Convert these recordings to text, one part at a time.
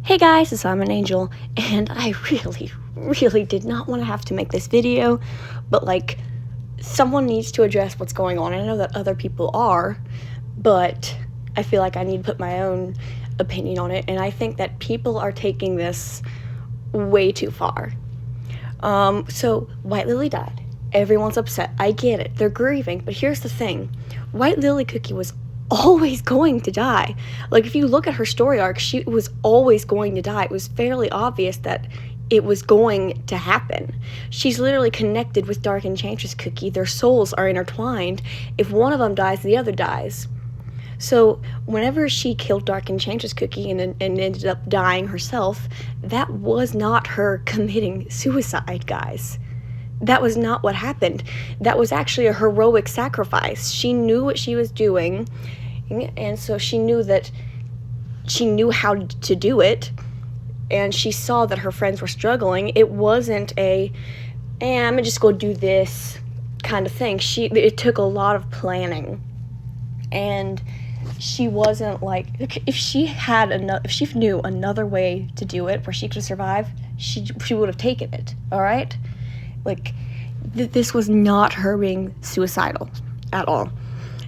Hey guys, it's I'm an Angel, and I really did not want to have to make this video, but someone needs to address what's going on. I know that other people are, but I feel like I need to put my own opinion on it, and I think that people are taking this way too far. So White Lily died. Everyone's upset. I get it. They're grieving, but here's the thing. White Lily Cookie was always going to die. If you look at her story arc, she was always going to die. It was fairly obvious that it was going to happen. She's literally connected with Dark Enchantress Cookie. Their souls are intertwined. If one of them dies, the other dies. So whenever she killed Dark Enchantress Cookie and ended up dying herself, that was not her committing suicide, guys. That was not what happened. That was actually a heroic sacrifice. She knew what she was doing, and so she knew how to do it, and she saw that her friends were struggling. It wasn't I'm gonna just go do this kind of thing. It took a lot of planning, and she wasn't if she knew another way to do it where she could survive, she would have taken it. All right. This was not her being suicidal at all.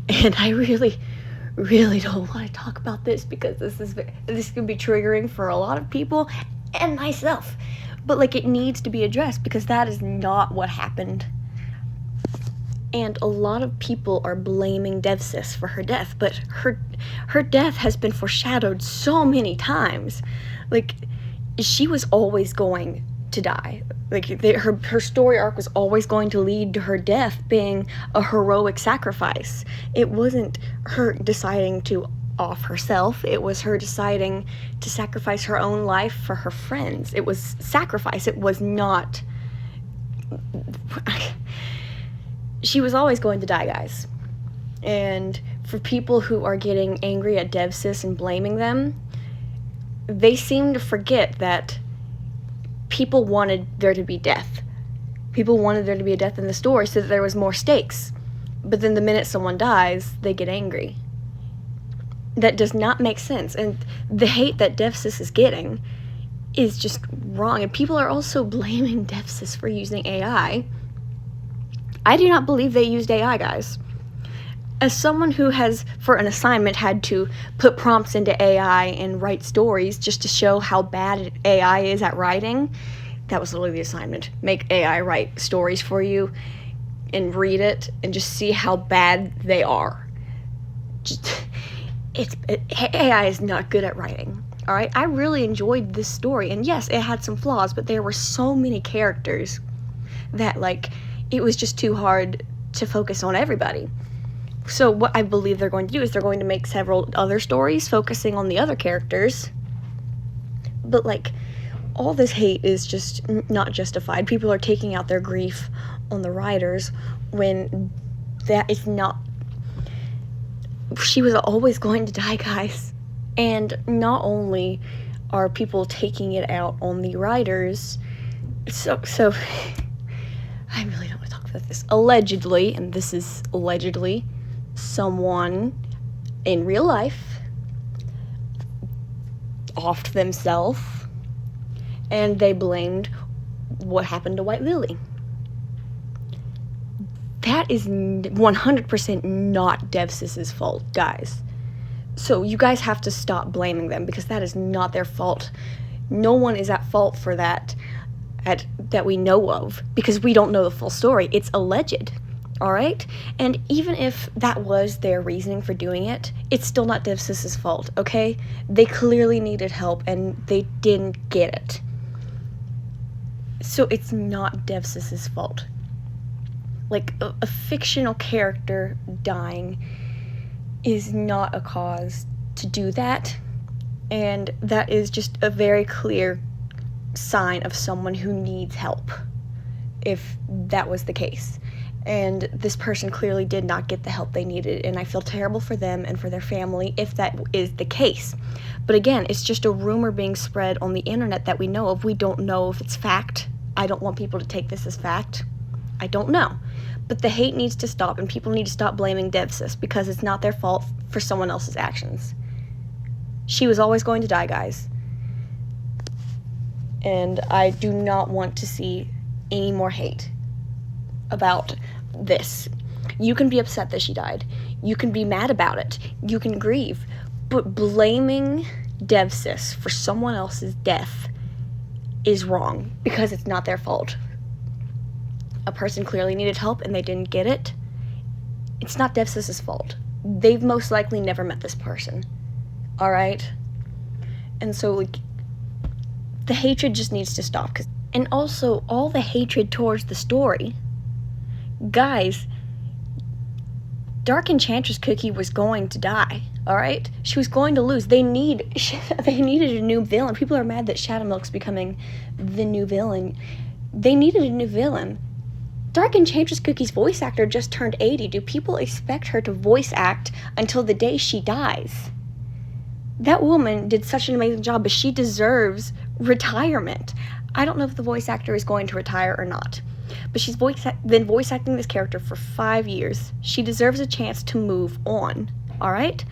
And I really don't want to talk about this because this can be triggering for a lot of people and myself. But it needs to be addressed because that is not what happened. And a lot of people are blaming DevSys for her death, but her death has been foreshadowed so many times. She was always going to die. Her story arc was always going to lead to her death being a heroic sacrifice. It wasn't her deciding to off herself. It was her deciding to sacrifice her own life for her friends. It was sacrifice. It was not... She was always going to die, guys. And for people who are getting angry at DevSys and blaming them, they seem to forget that people wanted there to be death. People wanted there to be a death in the story so that there was more stakes. But then the minute someone dies, they get angry. That does not make sense. And the hate that DevSys is getting is just wrong. And people are also blaming DevSys for using AI. I do not believe they used AI, guys. As someone who has, for an assignment, had to put prompts into AI and write stories just to show how bad AI is at writing, that was literally the assignment. Make AI write stories for you and read it and just see how bad they are. AI is not good at writing, all right? I really enjoyed this story, and yes, it had some flaws, but there were so many characters that, it was just too hard to focus on everybody. So what I believe they're going to do is they're going to make several other stories focusing on the other characters. But all this hate is just not justified. People are taking out their grief on the writers when that is not... She was always going to die, guys. And not only are people taking it out on the writers, so I really don't want to talk about this. Allegedly, and this is allegedly, someone in real life offed themselves and they blamed what happened to White Lily. That is 100% not DevSys's fault, guys. So you guys have to stop blaming them because that is not their fault. No one is at fault for that that we know of because we don't know the full story. It's alleged. All right? And even if that was their reasoning for doing it, it's still not DevSys's fault, okay? They clearly needed help, and they didn't get it. So it's not DevSys's fault. A fictional character dying is not a cause to do that, and that is just a very clear sign of someone who needs help, if that was the case. And this person clearly did not get the help they needed, and I feel terrible for them and for their family if that is the case. But again, it's just a rumor being spread on the internet that we know of. We don't know if it's fact. I don't want people to take this as fact. I don't know. But the hate needs to stop, and people need to stop blaming DevSys because it's not their fault for someone else's actions. She was always going to die, guys. And I do not want to see any more hate about this. You can be upset that she died. You can be mad about it. You can grieve. But blaming DevSys for someone else's death is wrong because it's not their fault. A person clearly needed help and they didn't get it. It's not DevSys's fault. They've most likely never met this person. Alright? And so, like, the hatred just needs to stop. And also, all the hatred towards the story. Guys, Dark Enchantress Cookie was going to die, alright? She was going to lose. They needed a new villain. People are mad that Shadowmilk's becoming the new villain. They needed a new villain. Dark Enchantress Cookie's voice actor just turned 80. Do people expect her to voice act until the day she dies? That woman did such an amazing job, but she deserves retirement. I don't know if the voice actor is going to retire or not, but she's been voice acting this character for 5 years. She deserves a chance to move on, alright?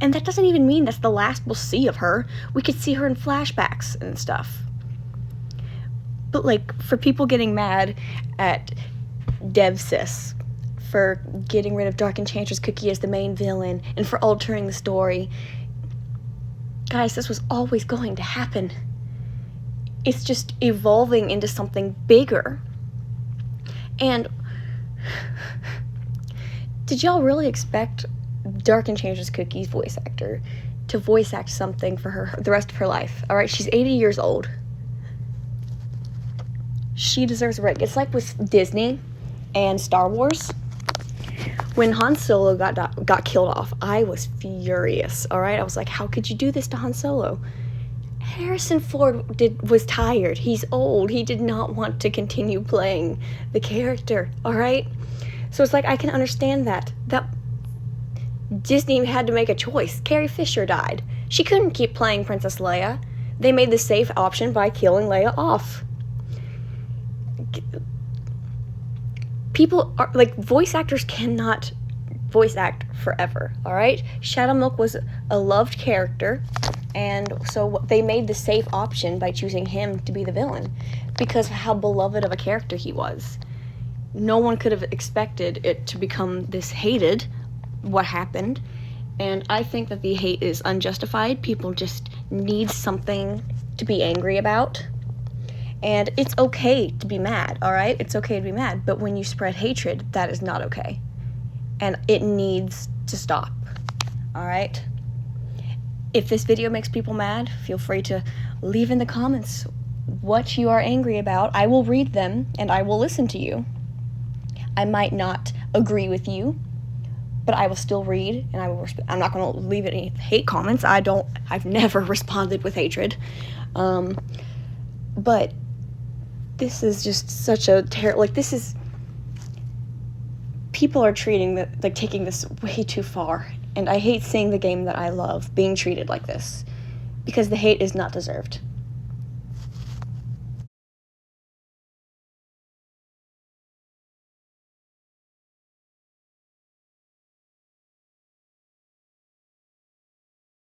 And that doesn't even mean that's the last we'll see of her. We could see her in flashbacks and stuff. But, like, for people getting mad at DevSys for getting rid of Dark Enchantress Cookie as the main villain and for altering the story, guys, this was always going to happen. It's just evolving into something bigger. And did y'all really expect Dark Enchantress Cookie's voice actor to voice act something for her the rest of her life? Alright, she's 80 years old. She deserves a break. It's like with Disney and Star Wars. When Han Solo got killed off, I was furious, alright? I was like, how could you do this to Han Solo? Harrison Ford was tired. He's old. He did not want to continue playing the character, alright? So it's like, I can understand that Disney had to make a choice. Carrie Fisher died. She couldn't keep playing Princess Leia. They made the safe option by killing Leia off. People are, like, voice actors cannot voice act forever, alright? Shadowmilk was a loved character, and so they made the safe option by choosing him to be the villain because of how beloved of a character he was. No one could have expected it to become this hated, what happened, and I think that the hate is unjustified. People just need something to be angry about. And it's okay to be mad, alright? It's okay to be mad, but when you spread hatred, that is not okay. And it needs to stop, alright? If this video makes people mad, feel free to leave in the comments what you are angry about. I will read them, and I will listen to you. I might not agree with you, but I will still read, and I'm not going to leave any hate comments. I've never responded with hatred. But this is just such a people are taking this way too far, and I hate seeing the game that I love being treated like this, because the hate is not deserved.